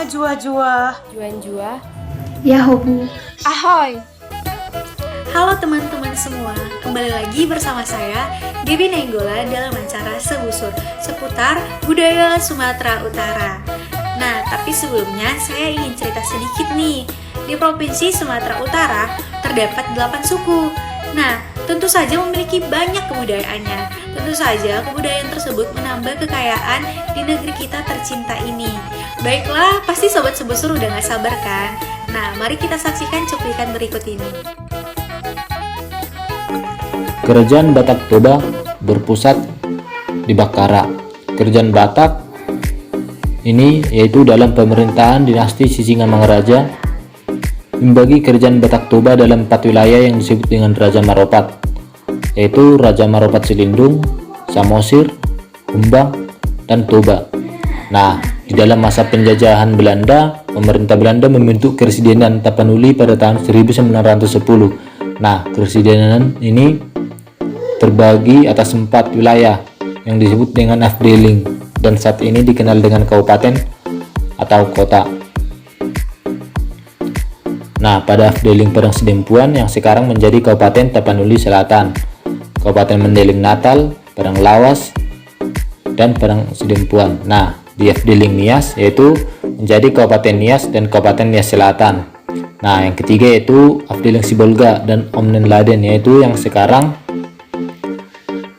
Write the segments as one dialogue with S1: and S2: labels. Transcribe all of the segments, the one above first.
S1: jua-jua.
S2: Juan-jua.
S3: Yahobu.
S2: Ahoy!
S1: Halo teman-teman semua, kembali lagi bersama saya Debbie Nenggola dalam acara Sebusur seputar budaya Sumatera Utara. Nah, tapi sebelumnya saya ingin cerita sedikit nih. Di Provinsi Sumatera Utara terdapat 8 suku. Nah, tentu saja memiliki banyak kebudayaannya. Tentu saja kebudayaan tersebut menambah kekayaan di negeri kita tercinta ini. Baiklah, pasti Sobat Sebusur udah gak sabar kan? Nah, mari kita saksikan cuplikan berikut ini.
S4: Kerajaan Batak Toba berpusat di Bakara. Kerajaan Batak ini yaitu dalam pemerintahan dinasti Sisingamangaraja membagi Kerajaan Batak Toba dalam 4 wilayah yang disebut dengan Raja Maropat, yaitu Raja Maropat Silindung, Samosir, Humbang, dan Toba. Nah, di dalam masa penjajahan Belanda, pemerintah Belanda membentuk Kepresidenan Tapanuli pada tahun 1910. Nah, kepresidenan ini terbagi atas 4 wilayah yang disebut dengan afdeling dan saat ini dikenal dengan kabupaten atau kota. Nah, pada afdeling Padang Sidempuan yang sekarang menjadi Kabupaten Tapanuli Selatan, Kabupaten Mendeling Natal, Padang Lawas, dan Padang Sidempuan. Nah, di afdeling Nias yaitu menjadi Kabupaten Nias dan Kabupaten Nias Selatan. Nah, yang ketiga yaitu afdeling Sibolga dan Omnen Laden yaitu yang sekarang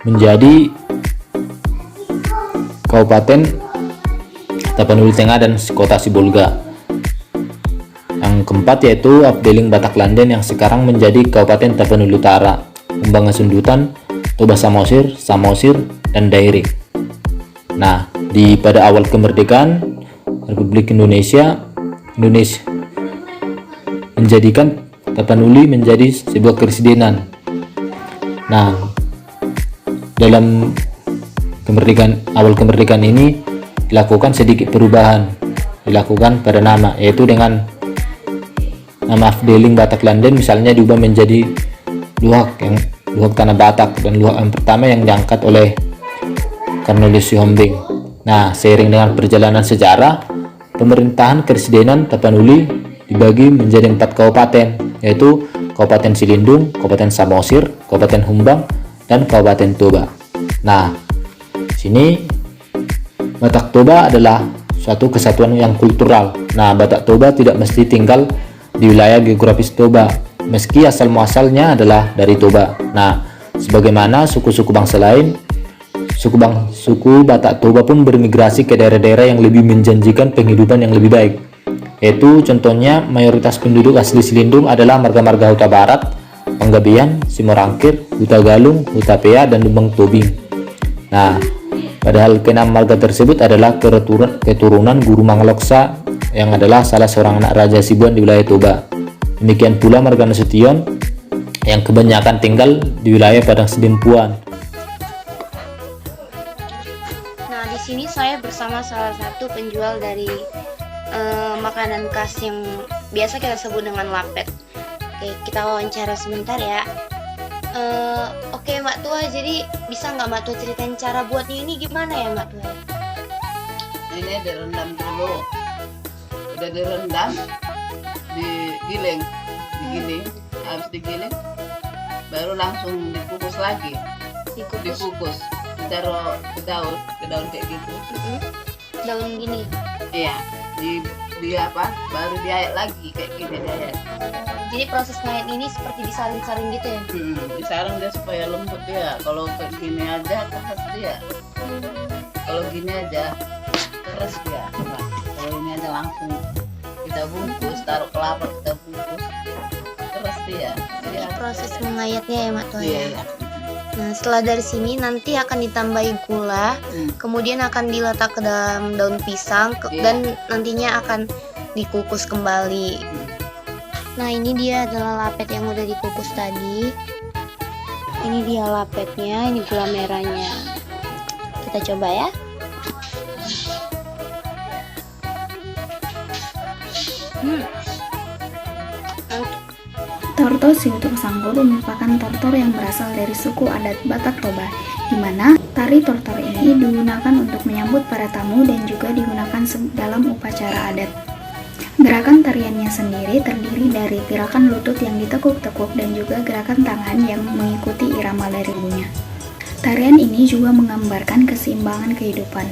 S4: menjadi Kabupaten Tapanuli Tengah dan Kota Sibolga. Yang keempat yaitu afdeling Batak Landen yang sekarang menjadi Kabupaten Tapanuli Utara, Umbangan Sundutan, Toba Samosir, dan Dairi. Nah, pada awal kemerdekaan Republik Indonesia menjadikan Tapanuli menjadi sebuah kepresidenan. Nah, dalam awal kemerdekaan ini dilakukan sedikit perubahan pada nama, yaitu dengan nama afdeling Batak Landen misalnya diubah menjadi Luhak Tanah Batak, dan Luhak yang pertama yang diangkat oleh Cornelis Sihombing. Nah, seiring dengan perjalanan sejarah, pemerintahan Kepresidenan Tapanuli dibagi menjadi 4 kabupaten, yaitu Kabupaten Silindung, Kabupaten Samosir, Kabupaten Humbang, dan Kabupaten Toba. Nah, sini Batak Toba adalah suatu kesatuan yang kultural. Nah, Batak Toba tidak mesti tinggal di wilayah geografis Toba, meski asal muasalnya adalah dari Toba. Nah, sebagaimana suku-suku bangsa lain, suku Batak Toba pun bermigrasi ke daerah-daerah yang lebih menjanjikan penghidupan yang lebih baik. Yaitu contohnya mayoritas penduduk asli Silindung adalah marga-marga Huta Barat, Panggabean, Simorangkir, Huta Galung, Huta Pea, dan Lumbang Tobing. Nah, padahal keenam marga tersebut adalah keturunan Guru Mangaloksa yang adalah salah seorang anak Raja Sibuan di wilayah Toba. Demikian pula marga Nasution yang kebanyakan tinggal di wilayah Padang Sidempuan.
S2: Nah, di sini saya bersama salah satu penjual dari makanan khas yang biasa kita sebut dengan lapet. Oke, kita wawancara sebentar ya. Oke Mbak Tua, jadi bisa nggak Mbak Tua ceritain cara buatnya ini gimana ya Mbak Tua?
S5: Ini direndam dulu, udah direndam, digiling, habis digiling, baru langsung dikukus lagi, dikukus, ditaruh ke daun kayak gitu.
S2: Daun gini?
S5: Iya, baru diayak lagi kayak gini diayak.
S2: Jadi proses ngayat ini seperti disaring-saring gitu ya?
S5: Disaring dia supaya lembut dia. Kalau kayak gini aja keras dia. Kalau gini aja keras dia. Nah, kalau ini aja langsung kita bungkus, taruh kelapa kita bungkus, keras dia.
S2: Jadi proses mengayatnya ya Mak Tua ya?
S5: Iya.
S2: Nah, setelah dari sini nanti akan ditambahi gula, kemudian akan diletak ke dalam daun pisang, dan nantinya akan dikukus kembali. Nah, ini dia adalah lapet yang udah dikukus tadi. Ini dia lapetnya, ini gula merahnya. Kita coba ya.
S3: Torto Siutuk Sanggoro merupakan tortor yang berasal dari suku adat Batak Toba, di mana tari tortor ini digunakan untuk menyambut para tamu dan juga digunakan dalam upacara adat. Gerakan tariannya sendiri terdiri dari gerakan lutut yang ditekuk-tekuk dan juga gerakan tangan yang mengikuti irama dari bunyinya. Tarian ini juga menggambarkan keseimbangan kehidupan.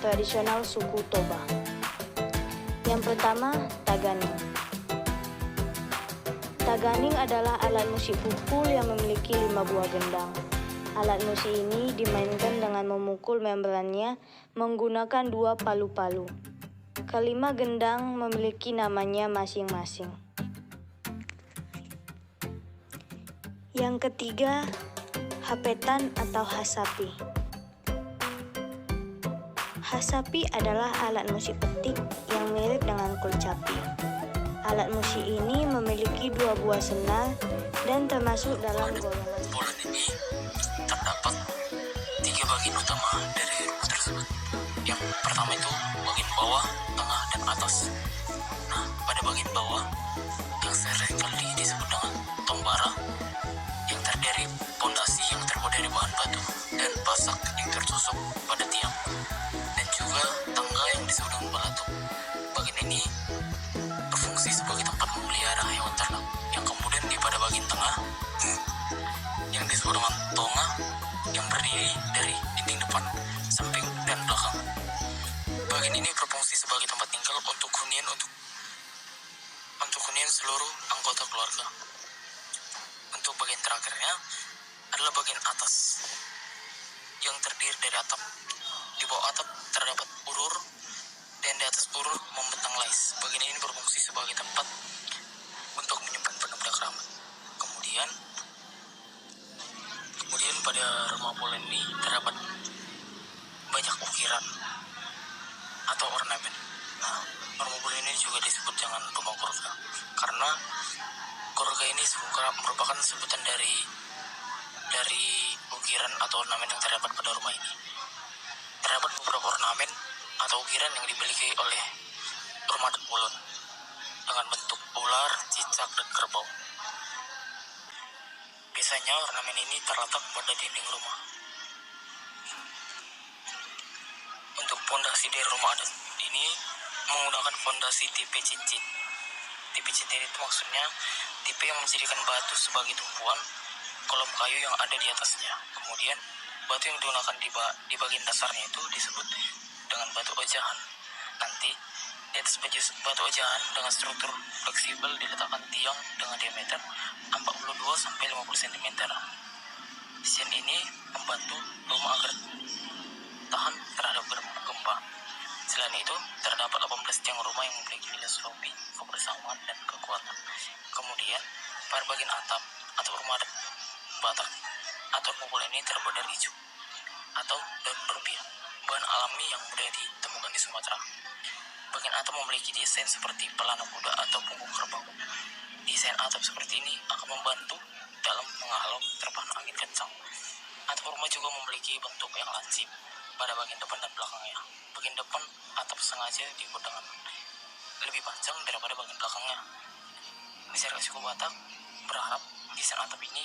S2: Tradisional suku Toba. Yang pertama, taganing. Taganing adalah alat musik pukul yang memiliki 5 buah gendang. Alat musik ini dimainkan dengan memukul membrannya menggunakan 2 palu-palu. Kelima gendang memiliki namanya masing-masing. Yang ketiga, hapetan atau hasapi. Hasapi adalah alat musik petik yang mirip dengan kurcapi. Alat musik ini memiliki 2 buah senar dan termasuk dalam golongan.
S4: Bulan ini terdapat 3 bagian utama dari rumah tersebut. Yang pertama itu bagian bawah, tengah, dan atas. Nah, pada bagian bawah yang seringkali disebut dengan tombara, yang terdiri pondasi yang terbuat dari bahan batu dan pasak yang tertusuk pada tiang, dan juga tangga yang disebut dengan balatuk. Bagian ini berfungsi sebagai tempat memelihara hewan ternak. Yang kemudian di pada bagian tengah yang disebut dengan tonga, yang berdiri dari dinding depan, samping, dan belakang. Bagian ini berfungsi sebagai tempat tinggal untuk hunian seluruh anggota keluarga. Untuk bagian terakhirnya adalah bagian atas yang terdiri dari atap. Di bawah atap terdapat urur, dan di atas urur membentang lais. Bagian ini berfungsi sebagai tempat untuk menyimpan benda keramat. Kemudian pada rumah Polen ini terdapat banyak ukiran atau ornamen. Nah, rumah Polen ini juga disebut dengan rumah keluarga karena keluarga ini merupakan sebutan dari ukiran atau ornamen yang terdapat pada rumah ini. Terdapat beberapa ornamen atau ukiran yang dimiliki oleh rumah adat Polen dengan bentuk ular, cicak, dan kerbau. Biasanya ornamen ini terletak pada dinding rumah. Untuk fondasi dari rumah adat ini menggunakan fondasi tipe cincin. Tipe cincin itu maksudnya tipe yang menjadikan batu sebagai tumpuan kolom kayu yang ada di atasnya. Kemudian batu yang digunakan di bagian dasarnya itu disebut dengan batu ojahan. Nanti di atas batu ojahan dengan struktur fleksibel diletakkan tiang dengan diameter 42-50 cm. Desain ini membantu rumah agar tahan terhadap gempa. Selain itu, terdapat 18 tiang rumah yang memiliki nilai slopi, kebersamaan, dan kekuatan. Kemudian, pada bagian atap atau rumah adat Batak atau Polen ini terbuat dari ijuk atau daun berbia, bahan alami yang mudah ditemukan di Sumatera. Bagian atap memiliki desain seperti pelana kuda atau punggung kerbau. Desain atap seperti ini akan membantu dalam menghalau terpahan angin kencang. Atap rumah juga memiliki bentuk yang lancip pada bagian depan dan belakangnya. Bagian depan atap sengaja dibuat dengan
S6: lebih panjang daripada bagian belakangnya. Masyarakat suku Batak berharap desain atap ini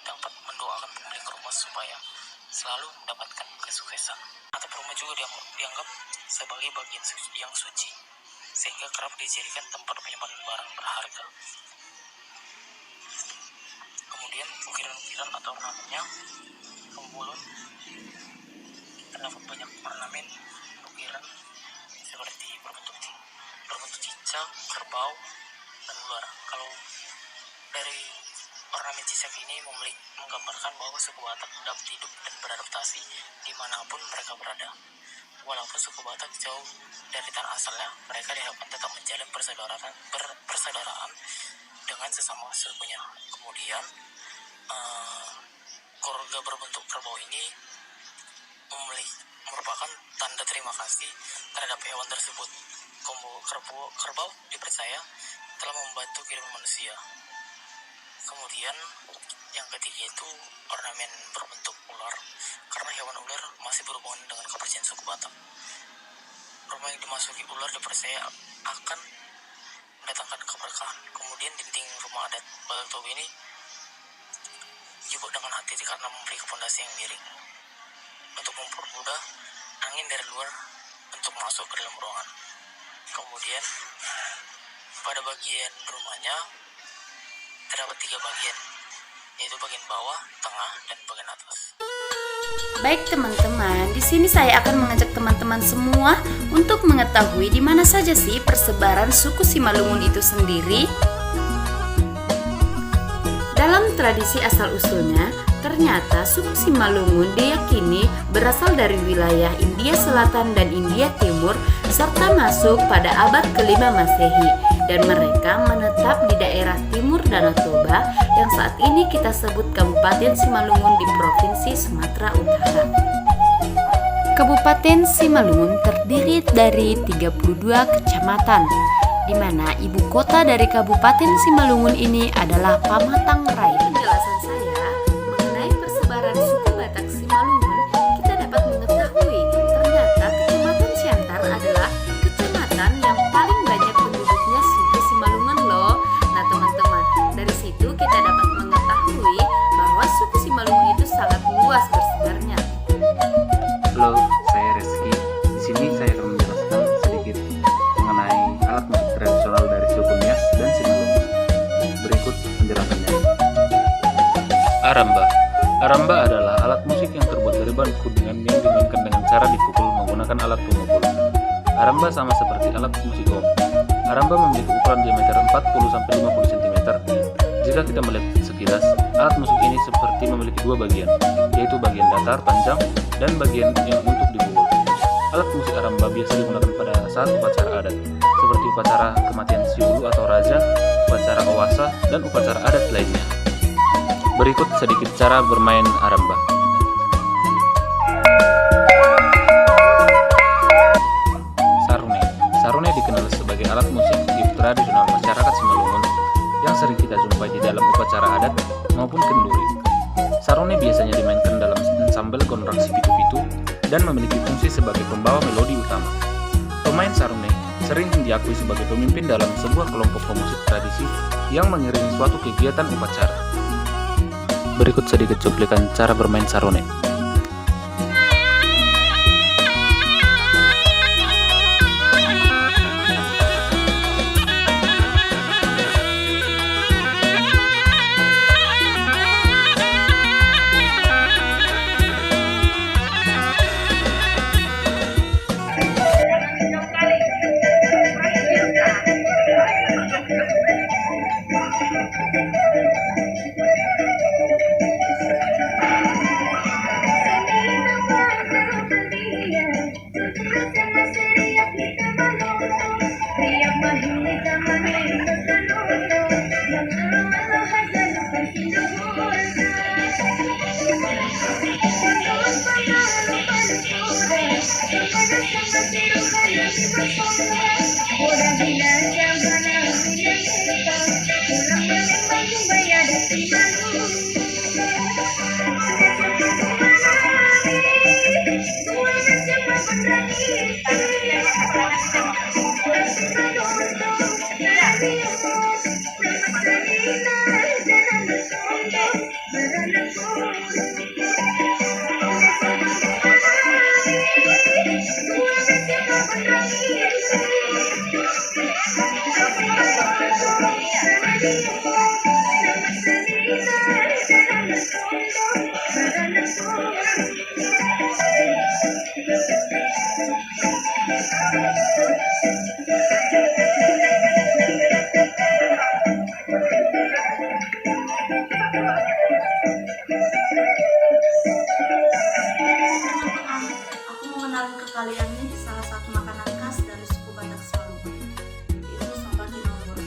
S6: dapat mendoakan pemilik rumah supaya selalu mendapatkan kesuksesan. Atap rumah juga dianggap sebagai bagian yang suci, sehingga kerap dijadikan tempat penyimpanan barang berharga. Kemudian ukiran-ukiran atau ornamennya pembulun, terdapat banyak ornamen ukiran seperti berbentuk cicak, kerbau, dan ular. Kalau dari ornamen cicak ini menggambarkan bahwa suku Batak dapat hidup dan beradaptasi dimanapun mereka berada. Walaupun suku Batak jauh dari tanah asalnya, mereka diharapkan tetap menjalin persaudaraan dengan sesama sukunya. Kemudian keluarga berbentuk kerbau ini merupakan tanda terima kasih terhadap hewan tersebut. Kerbau dipercaya telah membantu kehidupan manusia. Kemudian yang ketiga itu ornamen berbentuk ular, karena hewan ular masih berhubungan dengan kepercayaan suku Batak. Rumah yang dimasuki ular dipercaya akan mendatangkan keberkahan. Kemudian dinding rumah adat Batak Toba ini dibuat dengan hati-hati karena memiliki fondasi yang miring untuk mempermudah angin dari luar untuk masuk ke dalam ruangan. Kemudian pada bagian rumahnya terdapat 3 bagian, yaitu bagian bawah, tengah, dan bagian atas.
S3: Baik teman-teman, di sini saya akan mengajak teman-teman semua untuk mengetahui di mana saja sih persebaran suku Simalungun itu sendiri. Dalam tradisi asal-usulnya, ternyata suku Simalungun diyakini berasal dari wilayah India Selatan dan India Timur serta masuk pada abad ke-5 Masehi, dan mereka menetap di daerah timur Danau Toba yang saat ini kita sebut Kabupaten Simalungun di Provinsi Sumatera Utara. Kabupaten Simalungun terdiri dari 32 kecamatan, di mana ibu kota dari Kabupaten Simalungun ini adalah Pamatang Rai. Penjelasan saya mengenai persebaran suku Batak Simalungun, kita dapat mengetahui ternyata Kecamatan Siantar adalah kecamatan yang paling banyak penduduknya suku Simalungun loh. Nah teman-teman, dari situ kita dapat mengetahui bahwa suku Simalungun itu sangat luas bersebarnya.
S7: Halo, saya Reski. Di sini saya akan menjelaskan sedikit mengenai alat musik tradisional dari suku Nias dan Simalungun. Berikut penjelasannya. Aramba. Aramba adalah alat musik yang terbuat dari bahan kuningan yang dimainkan dengan cara dipukul menggunakan alat pemukul. Aramba sama seperti alat musik gong. Aramba memiliki ukuran diameter 40-50 cm. Jika kita melihat sekilas, alat musik ini seperti memiliki 2 bagian, yaitu bagian datar panjang dan bagian yang untuk dipukul. Alat musik aramba biasa digunakan pada saat upacara adat, seperti upacara kematian si ulu atau raja, upacara owasa, dan upacara adat lainnya. Berikut sedikit cara bermain aramba. Sarune. Sarune dikenal sebagai alat musik tradisional masyarakat Simalungun yang sering kita jumpai di dalam upacara adat maupun kenduri. Sarune biasanya dimainkan dalam ensembel gondrang si pitu-pitu dan memiliki fungsi sebagai pembawa melodi utama. Pemain sarune sering diakui sebagai pemimpin dalam sebuah kelompok pemusik tradisi yang mengiringi suatu kegiatan upacara. Berikut sedikit cuplikan cara bermain sarune.
S8: Aku mengenalkan ke kalian nih salah satu makanan khas dari suku Batak Selalu, yaitu sambal cinombur.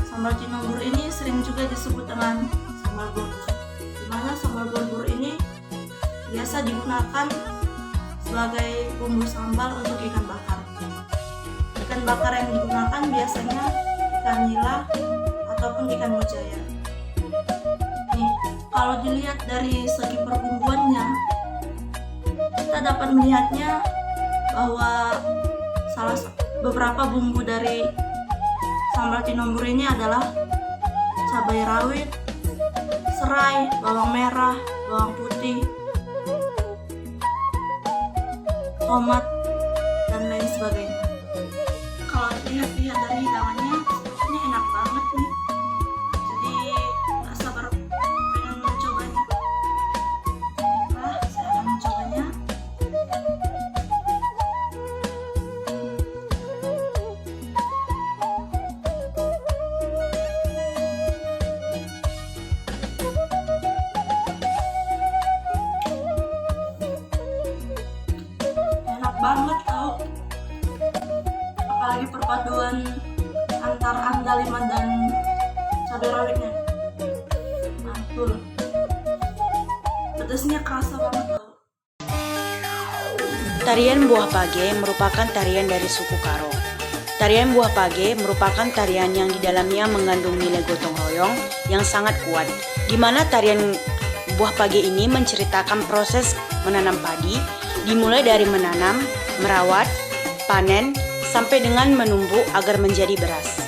S8: Sambal cinombur ini sering juga disebut dengan sambal bulbur, di mana sambal bulbur ini biasa digunakan sebagai bumbu sambal untuk ikan bakar. Ikan bakar yang digunakan biasanya ikan nila ataupun ikan mujair. Nih, kalau dilihat dari segi perbumbuannya, kita dapat melihatnya bahwa beberapa bumbu dari sambal cinombur ini adalah cabai rawit, serai, bawang merah, bawang putih, tomat, dan lain sebagainya. Kalau dilihat-lihat dari hidangannya, ini enak banget nih. Jadi gak sabar pengen mencobanya. Nah, saya akan mencobanya. Enak banget tau, apalagi perpaduan antara andaliman dan cabai rawitnya, mantul, pedasnya kerasa banget tau.
S9: Tarian Buah Page merupakan tarian dari suku Karo. Tarian Buah Page merupakan tarian yang di dalamnya mengandung nilai gotong royong yang sangat kuat, di mana tarian Buah Page ini menceritakan proses menanam padi, dimulai dari menanam, merawat, panen, sampai dengan menumbuk agar menjadi beras.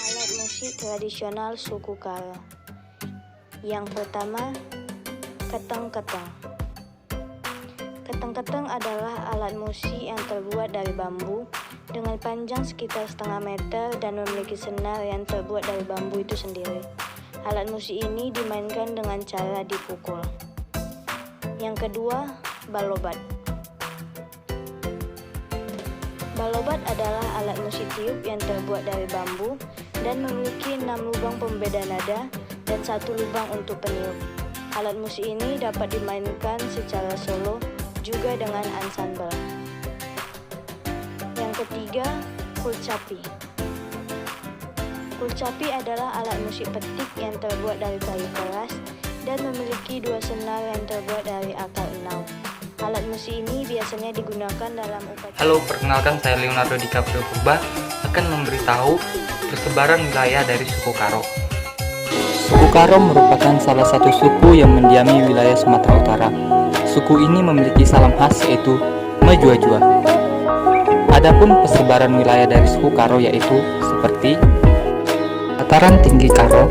S9: Alat musik tradisional suku Karo. Yang pertama, keteng-keteng. Keteng-keteng adalah alat musik yang terbuat dari bambu dengan panjang sekitar setengah meter dan memiliki senar yang terbuat dari bambu itu sendiri. Alat musik ini dimainkan dengan cara dipukul. Yang kedua, balobat. Balobat adalah alat musik tiup yang terbuat dari bambu dan memiliki 6 lubang pembeda nada dan 1 lubang untuk peniup.
S2: Alat musik ini dapat dimainkan secara solo juga dengan ensemble. Yang ketiga, kulcapi. Kulcapi adalah alat musik petik yang terbuat dari kayu keras dan memiliki 2 senar yang terbuat dari akar 6. Alat musik ini biasanya digunakan dalam upacara.
S10: Halo, perkenalkan saya Leonardo DiCaprio Purba akan memberitahu persebaran wilayah dari suku Karo.
S11: Suku Karo merupakan salah satu suku yang mendiami wilayah Sumatera Utara. Suku ini memiliki salam khas yaitu Majua-jua. Adapun persebaran wilayah dari suku Karo yaitu seperti dataran tinggi Karo,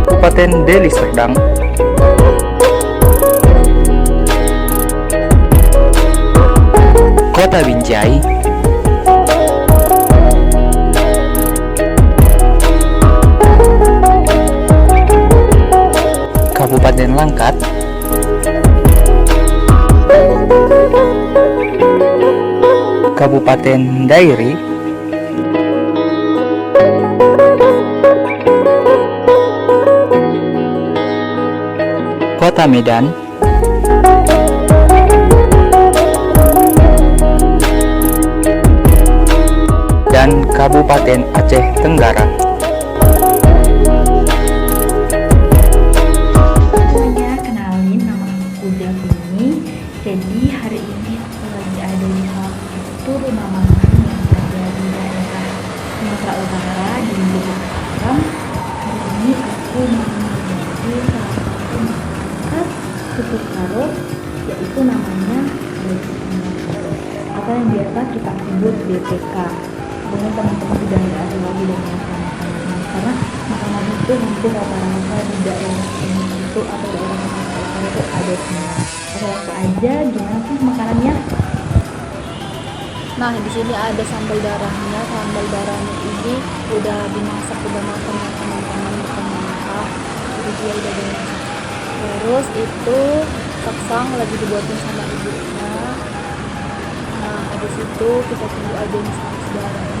S11: Kabupaten Deli Serdang, Kota Binjai, Kabupaten Langkat, Kabupaten Dairi, Kota Medan, dan Kabupaten Aceh Tenggara.
S3: Semuanya, kenalin nama aku Davini. Jadi hari ini aku lagi ada di salah satu rumah makan yang ada di daerah Sumatera Utara di Yogyakarta. Hari ini aku mau menjadi salah satu masyarakat suku Karo, yaitu namanya BPK, atau yang biasa kita sebut BPK. Mungkin teman-teman sudah tidak asing lagi dengan makanan, karena makanan itu hampir rata-rata di daerah ini itu atau daerah Sumatera Utara itu ada semua. Oke, langsung aja gimana sih makanannya? Nah, di sini ada sambal darahnya. Sambal darahnya ini udah dimasak, udah matang ya teman-teman, bukan mentah. Jadi dia udah dimasak. Terus itu saksang lagi dibuatin sama ibunya. Nah, habis itu kita tunggu aja nih saus darahnya.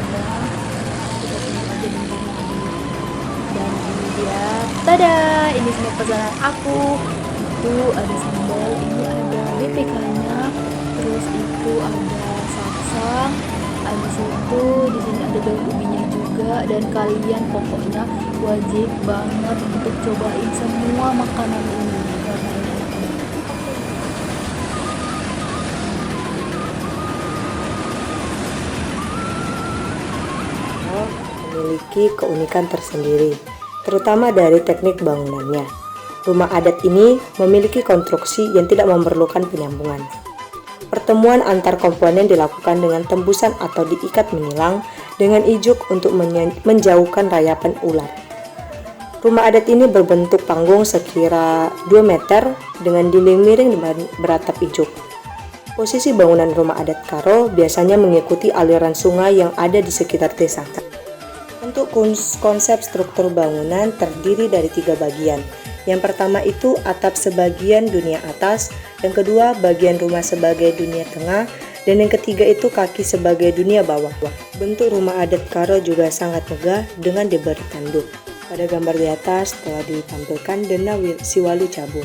S3: Kita tunggu aja bentar lagi. Dan ini dia, tada! Ini semua pesanan aku. Itu ada sambal, ini ada BPK-nya. Terus itu ada saksang. Habis itu di sini ada daun ubinya juga, dan kalian pokoknya wajib banget untuk cobain semua makanan ini karena ini enak banget.
S12: Memiliki keunikan tersendiri, terutama dari teknik bangunannya. Rumah adat ini memiliki konstruksi yang tidak memerlukan penyambungan. Pertemuan antar komponen dilakukan dengan tembusan atau diikat menilang dengan ijuk untuk menjauhkan rayapan ular. Rumah adat ini berbentuk panggung sekira 2 meter dengan dinding miring beratap ijuk. Posisi bangunan rumah adat Karo biasanya mengikuti aliran sungai yang ada di sekitar desa. Untuk konsep struktur bangunan terdiri dari 3 bagian. Yang pertama itu atap sebagian dunia atas, yang kedua bagian rumah sebagai dunia tengah, dan yang ketiga itu kaki sebagai dunia bawah. Bentuk rumah adat Karo juga sangat megah dengan diberi tanduk. Pada gambar di atas telah ditampilkan Dena Siwalu Cabu.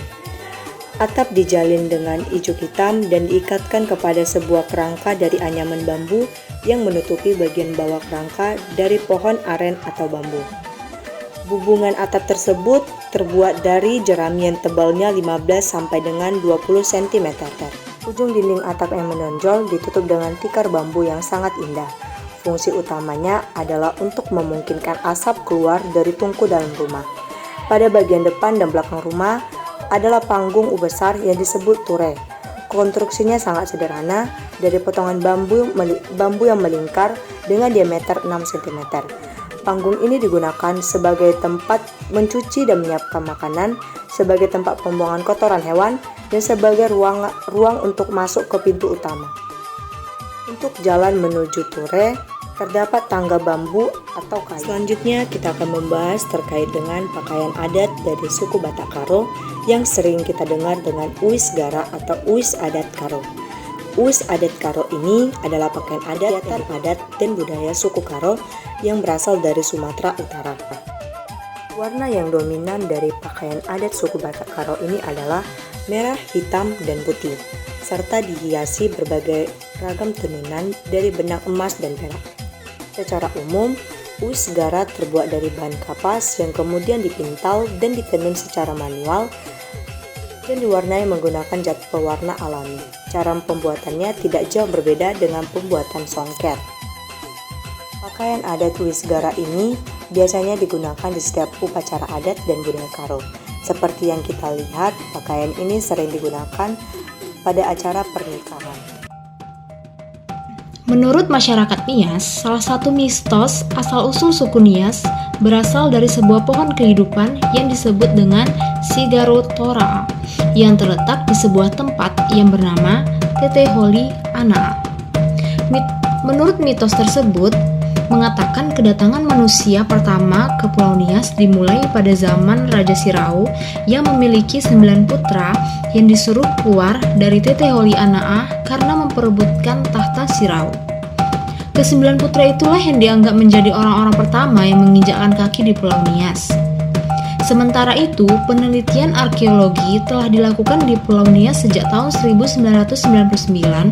S12: Atap dijalin dengan ijuk hitam dan diikatkan kepada sebuah kerangka dari anyaman bambu yang menutupi bagian bawah kerangka dari pohon aren atau bambu. Bubungan atap tersebut terbuat dari jerami yang tebalnya 15 sampai dengan 20 cm. Ujung dinding atap yang menonjol ditutup dengan tikar bambu yang sangat indah. Fungsi utamanya adalah untuk memungkinkan asap keluar dari tungku dalam rumah. Pada bagian depan dan belakang rumah adalah panggung besar yang disebut ture. Konstruksinya sangat sederhana dari potongan bambu yang melingkar dengan diameter 6 cm. Panggung ini digunakan sebagai tempat mencuci dan menyiapkan makanan, sebagai tempat pembuangan kotoran hewan, dan sebagai ruang untuk masuk ke pintu utama. Untuk jalan menuju ture, terdapat tangga bambu atau kayu. Selanjutnya kita akan membahas terkait dengan pakaian adat dari suku Batak Karo yang sering kita dengar dengan uis gara atau uis adat Karo. Uis adat Karo ini adalah pakaian adat, kegiatan adat dan budaya suku Karo yang berasal dari Sumatera Utara. Warna yang dominan dari pakaian adat suku Batak Karo ini adalah merah, hitam, dan putih, serta dihiasi berbagai ragam tenunan dari benang emas dan perak. Secara umum, uis Gara terbuat dari bahan kapas yang kemudian dipintal dan ditenun secara manual dan diwarnai menggunakan zat pewarna alami. Cara pembuatannya tidak jauh berbeda dengan pembuatan songket. Pakaian adat uis Gara ini biasanya digunakan di setiap upacara adat dan budaya Karo. Seperti yang kita lihat, pakaian ini sering digunakan pada acara pernikahan.
S13: Menurut masyarakat Nias, salah satu mistos asal-usul suku Nias berasal dari sebuah pohon kehidupan yang disebut dengan Sigarotora yang terletak di sebuah tempat yang bernama Teteholi Anaa. Menurut mitos tersebut, mengatakan kedatangan manusia pertama ke Pulau Nias dimulai pada zaman Raja Sirau yang memiliki 9 putra yang disuruh keluar dari Teteholi Anaa karena memperebutkan tahta Sirau. Ke-9 putra itulah yang dianggap menjadi orang-orang pertama yang menginjakkan kaki di Pulau Nias. Sementara itu, penelitian arkeologi telah dilakukan di Pulau Nias sejak tahun 1999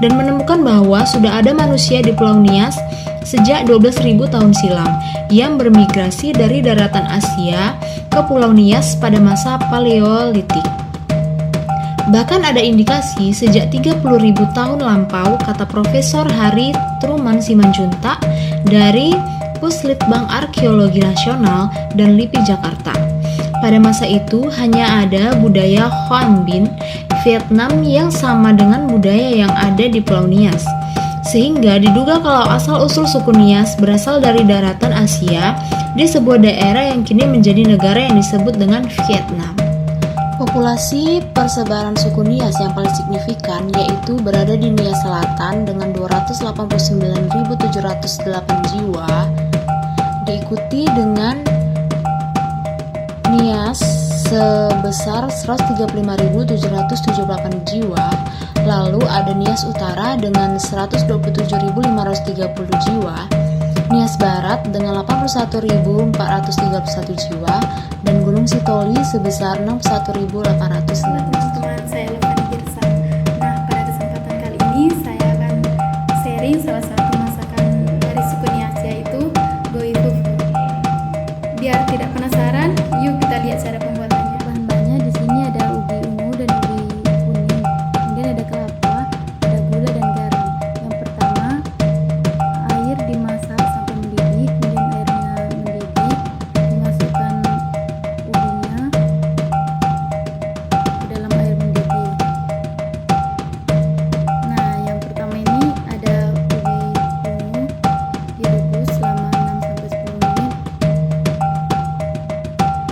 S13: dan menemukan bahwa sudah ada manusia di Pulau Nias sejak 12.000 tahun silam yang bermigrasi dari daratan Asia ke Pulau Nias pada masa Paleolitik. Bahkan ada indikasi sejak 30.000 tahun lampau, kata Profesor Hari Truman Simanjuntak dari Puslitbang Arkeologi Nasional dan LIPI Jakarta. Pada masa itu hanya ada budaya Hoan Bin Vietnam yang sama dengan budaya yang ada di Pulau Nias. Sehingga diduga kalau asal-usul suku Nias berasal dari daratan Asia di sebuah daerah yang kini menjadi negara yang disebut dengan Vietnam. Populasi persebaran suku Nias yang paling signifikan yaitu berada di Nias Selatan dengan 289.708 jiwa, diikuti dengan Nias sebesar 135.778 jiwa. Lalu ada Nias Utara dengan 127.530 jiwa, Nias Barat dengan 81.431 jiwa, dan Gunung Sitoli sebesar 61.809.
S14: Teman-teman, saya Lufani Girsang. Nah, pada kesempatan kali ini saya akan sharing salah satu masakan dari suku Nias, yaitu goi fufu. Biar tidak penasaran, yuk kita lihat cara pembuatannya. Bahan-bahannya di sini ada ubi ungu dan ubi kuning. Kemudian ada kelapa, ada gula dan garam. Yang pertama, air dimasak sampai mendidih. Kemudian airnya mendidih, dimasukkan ubinya ke dalam air mendidih. Nah, yang pertama ini ada ubi ungu, direbus selama 6-10 menit.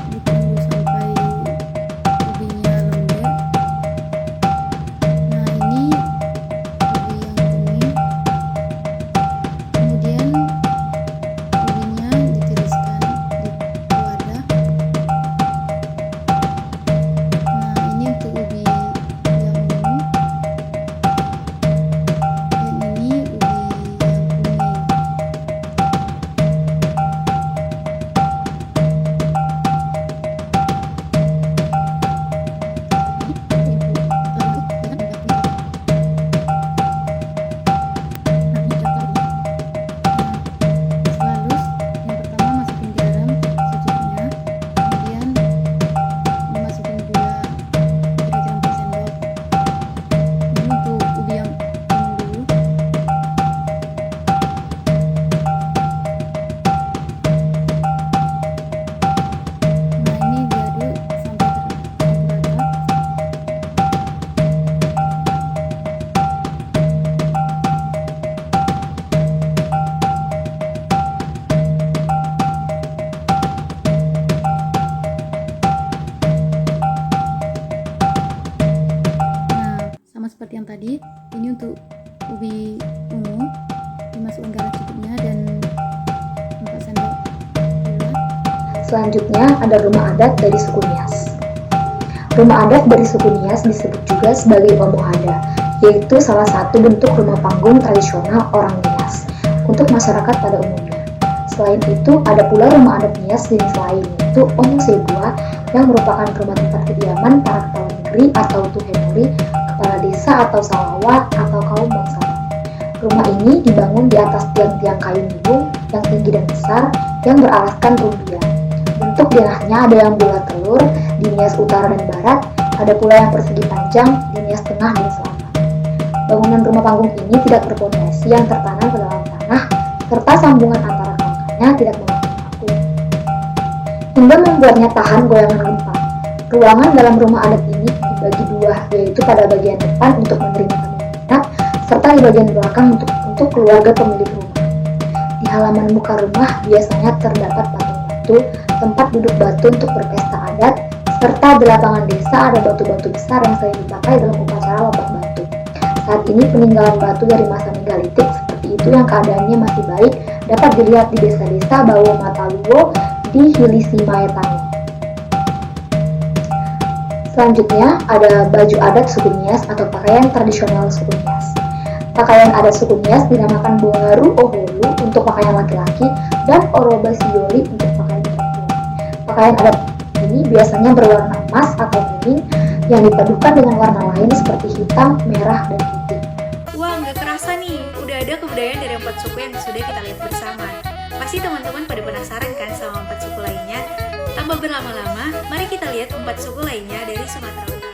S14: Ditunggu sampai ubinya lembek. Nah, ini ubi yang kuning. Kemudian ubinya ditiriskan di wadah. Nah, ini untuk ubi yang ungu. Dan ini ubi yang kuning. Halus, yang pertama masukin garam secukupnya, kemudian dimasukin gula kira-kira 4 sendok. Ini untuk ubi yang kuning dulu. Nah, ini diaduk sampai tercampur rata. Nah, sama seperti yang tadi, ini untuk ubi ungu, dimasukkan garam secukupnya dan 4 sendok gula.
S15: Selanjutnya ada rumah adat dari suku Nias. Rumah adat dari suku Nias disebut juga sebagai Omohada, yaitu salah satu bentuk rumah panggung tradisional orang Nias untuk masyarakat pada umumnya. Selain itu, ada pula rumah adat Nias jenis lain, yaitu Omosebua, yang merupakan rumah tempat kediaman para kepala negeri atau tuhemuri, kepala desa atau salawat atau kaum bangsawan. Rumah ini dibangun di atas tiang-tiang kayu nibung yang tinggi dan besar yang beralaskan rumbia. Bentuk denahnya ada yang bulat telur di Nias Utara dan Barat, ada pula yang persegi panjang di Nias Tengah dan Selatan. Bangunan rumah panggung ini tidak berpondasi yang tertanam ke dalam tanah, serta sambungan antara rangkanya tidak memakai paku, hingga membuatnya tahan goyangan gempa. Ruangan dalam rumah adat ini dibagi dua, yaitu pada bagian depan untuk menerima tamu menginap, serta di bagian belakang untuk keluarga pemilik rumah. Di halaman muka rumah biasanya terdapat patung-batu, tempat duduk batu untuk berpesta adat, serta di lapangan desa ada batu-batu besar yang sering dipakai dalam upacara lompat batu. Saat ini peninggalan batu dari masa megalitik seperti itu yang keadaannya masih baik dapat dilihat di desa-desa Bawo Mataluwo di Hilisi Maetano. Selanjutnya ada baju adat suku Nias atau pakaian tradisional suku Nias. Pakaian adat suku Nias dinamakan Boharu Oholu untuk pakaian laki-laki dan Orobasioli untuk pakaian perempuan. Pakaian adat ini biasanya berwarna emas atau kuning yang dipadukan dengan warna lain seperti hitam, merah, dan putih.
S1: Wah, nggak kerasa nih, udah ada kebudayaan dari 4 suku yang sudah kita lihat bersama. Pasti teman-teman pada penasaran kan sama 4 suku lainnya? Tanpa berlama-lama, mari kita lihat 4 suku lainnya dari Sumatera Utara.